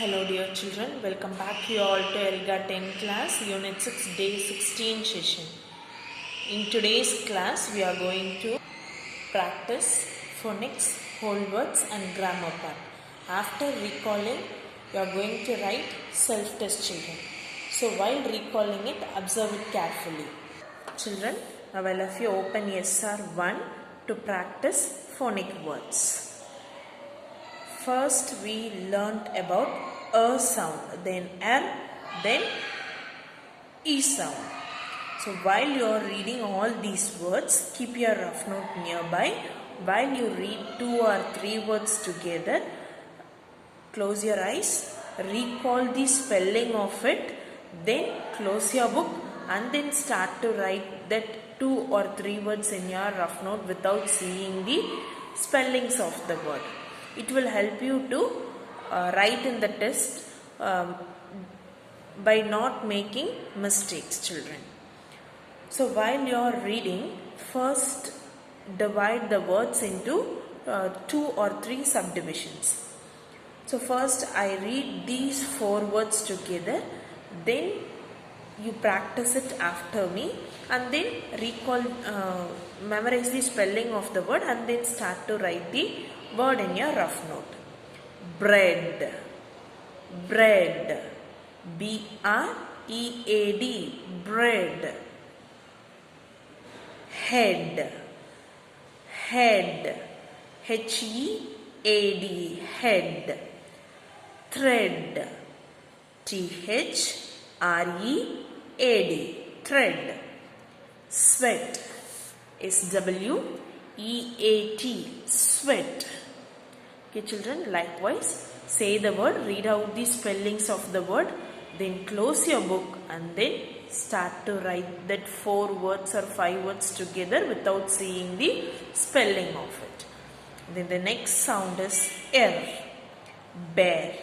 Hello dear children, welcome back you all to Elga 10 class, Unit 6, Day 16 session. In today's class, we are going to practice phonics, whole words and grammar part. After recalling, you are going to write self-test children. So while recalling it, observe it carefully. Children, now all of you open SR 1 to practice phonic words. First we learnt about a sound, then R, then E sound. So while you are reading all these words, keep your rough note nearby. While you read 2 or 3 words together, close your eyes, recall the spelling of it, then close your book and then start to write that 2 or 3 words in your rough note without seeing the spellings of the word. It will help you to write in the test by not making mistakes, children. So while you are reading, first divide the words into 2 or 3 subdivisions. So first I read these 4 words together, then you practice it after me and then recall, memorize the spelling of the word and then start to write the word in your rough note. Bread, bread, B-R-E-A-D, bread. Head, head, H-E-A-D, head. Thread, T-H-R-E-A-D, thread. Sweat, S-W-E-A-T, sweat. Okay, children, likewise, say the word, read out the spellings of the word, then close your book and then start to write that 4 words or 5 words together without seeing the spelling of it. Then the next sound is R. Bear,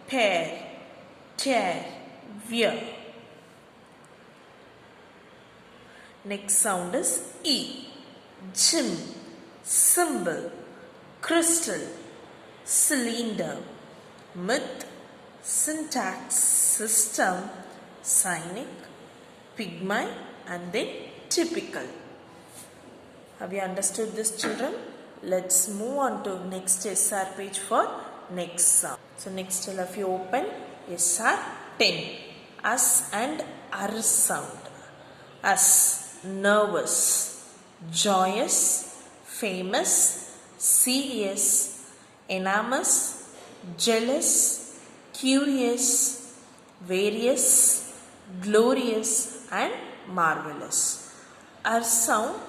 pear, tear, wear. Next sound is E. Gym, symbol, crystal, cylinder, myth, syntax, system, cynic, pygmy and then typical. Have you understood this, children? Let's move on to next SR page for next sound. So next all of you open SR 10. Us and R sound. Us, nervous, joyous, famous, serious, enormous, jealous, curious, various, glorious and marvelous. Our sound,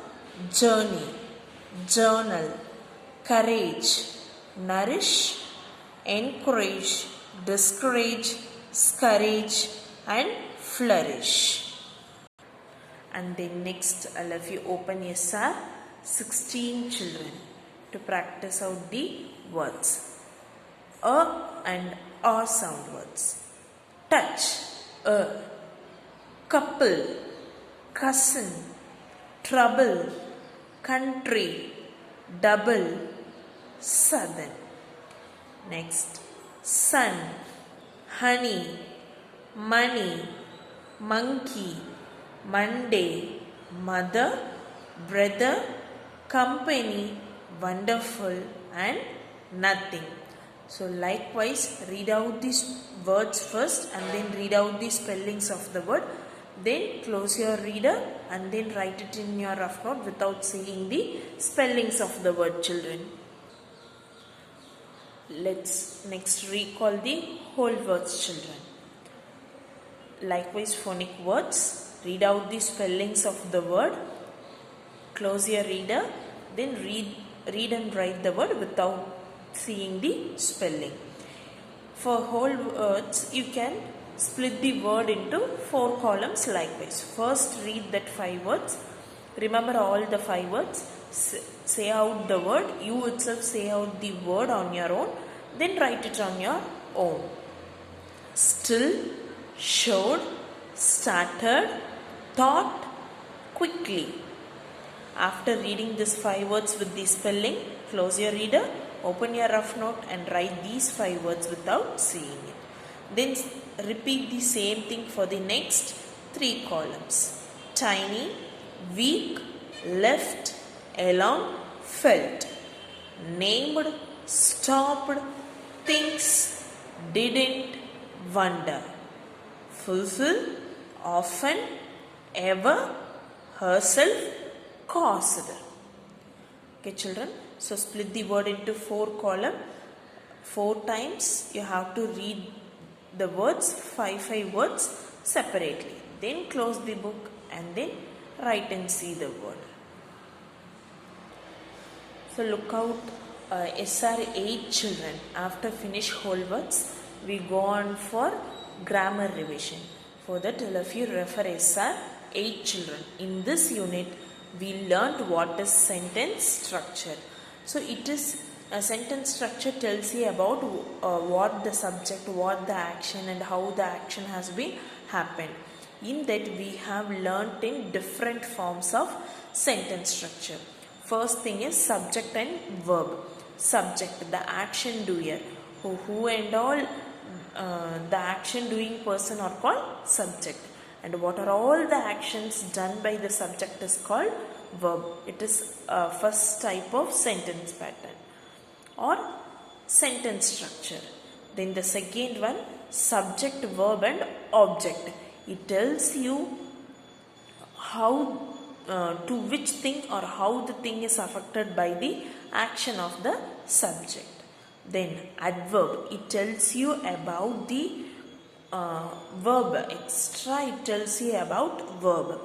journey, journal, courage, nourish, encourage, discourage, scourge and flourish. And then next all of you open SR 16 children to practice out the words. A and R sound words. Touch, couple, cousin, trouble, country, double, southern. Next, sun, honey, money, monkey, Monday, mother, brother, company, wonderful and nothing. So likewise, read out these words first and then read out the spellings of the word. Then close your reader and then write it in your rough note without seeing the spellings of the word, children. Let's next recall the whole words, children. Likewise, phonic words. Read out the spellings of the word. Close your reader. Then read and write the word without seeing the spelling. For whole words, you can split the word into 4 columns likewise. First read that 5 words. Remember all the 5 words. Say out the word. You itself say out the word on your own. Then write it on your own. Still, showed, started, thought, quickly. After reading these 5 words with the spelling, close your reader, open your rough note and write these 5 words without seeing it. Then repeat the same thing for the next 3 columns. Tiny, weak, left, along, felt. Named, stopped, thinks, didn't, wonder. Fulfill, often, ever, herself, caused. Okay, children. So split the word into 4 columns. 4 times you have to read the words, 5 words separately. Then close the book and then write and see the word. So look out SR 8 children. After finish whole words, we go on for grammar revision. For that, all of you refer SR 8 children. In this unit, we learned what is sentence structure. So it is a sentence structure tells you about what the subject, what the action and how the action has been happened. In that we have learnt in different forms of sentence structure. First thing is subject and verb. Subject, the action doer. Who and all the action doing person are called subject. And what are all the actions done by the subject is called verb. It is first type of sentence pattern or sentence structure. Then the second one, subject, verb and object. It tells you how to which thing or how the thing is affected by the action of the subject. Then adverb, it tells you about the verb. Extra, it tells you about verb.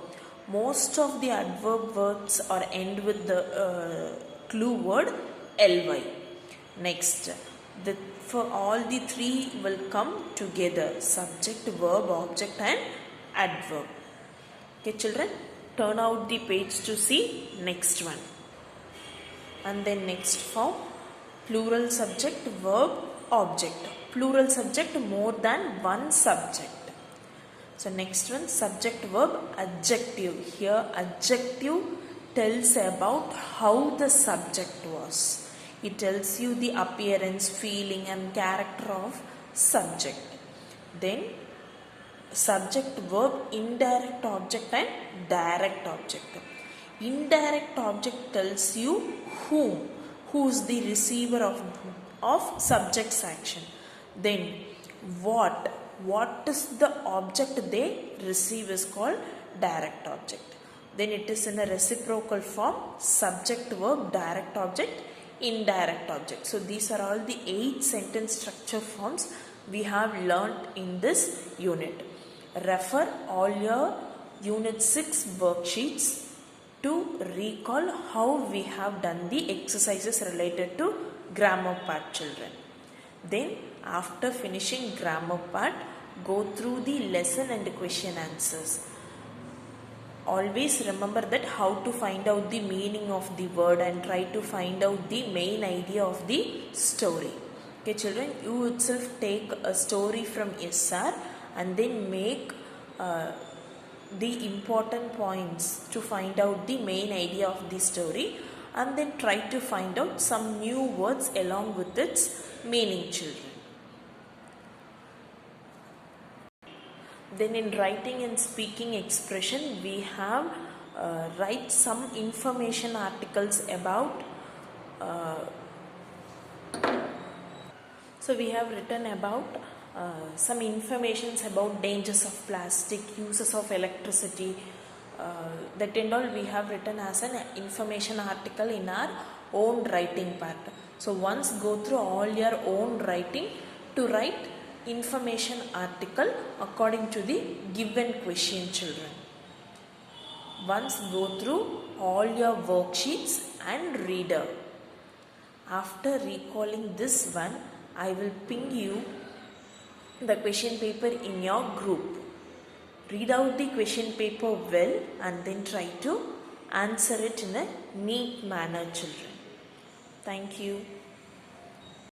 Most of the adverb words are end with the clue word ly. Next, for all the 3 will come together, subject, verb, object and adverb. Okay children, turn out the page to see next one. And then next form, plural subject, verb, object. Plural subject, more than one subject. So next one, subject, verb, adjective. Here adjective tells about how the subject was. It tells you the appearance, feeling and character of subject. Then subject, verb, indirect object and direct object. Indirect object tells you whom, who is the receiver of subject's action. Then what is the object they receive is called direct object. Then it is in a reciprocal form, subject, verb, direct object, indirect object. So these are all the 8 sentence structure forms we have learnt in this unit. Refer all your unit 6 worksheets to recall how we have done the exercises related to grammar part, children. Then after finishing grammar part, go through the lesson and question answers. Always remember that how to find out the meaning of the word and try to find out the main idea of the story. Okay children, you itself take a story from SR and then make the important points to find out the main idea of the story and then try to find out some new words along with its meaning, children. Then in writing and speaking expression, we have write some information articles about so we have written about some informations about dangers of plastic, uses of electricity, that and all we have written as an information article in our own writing part. So once go through all your own writing to write information article according to the given question, children. Once go through all your worksheets and reader. After recalling this one, I will ping you the question paper in your group. Read out the question paper well and then try to answer it in a neat manner, children. Thank you.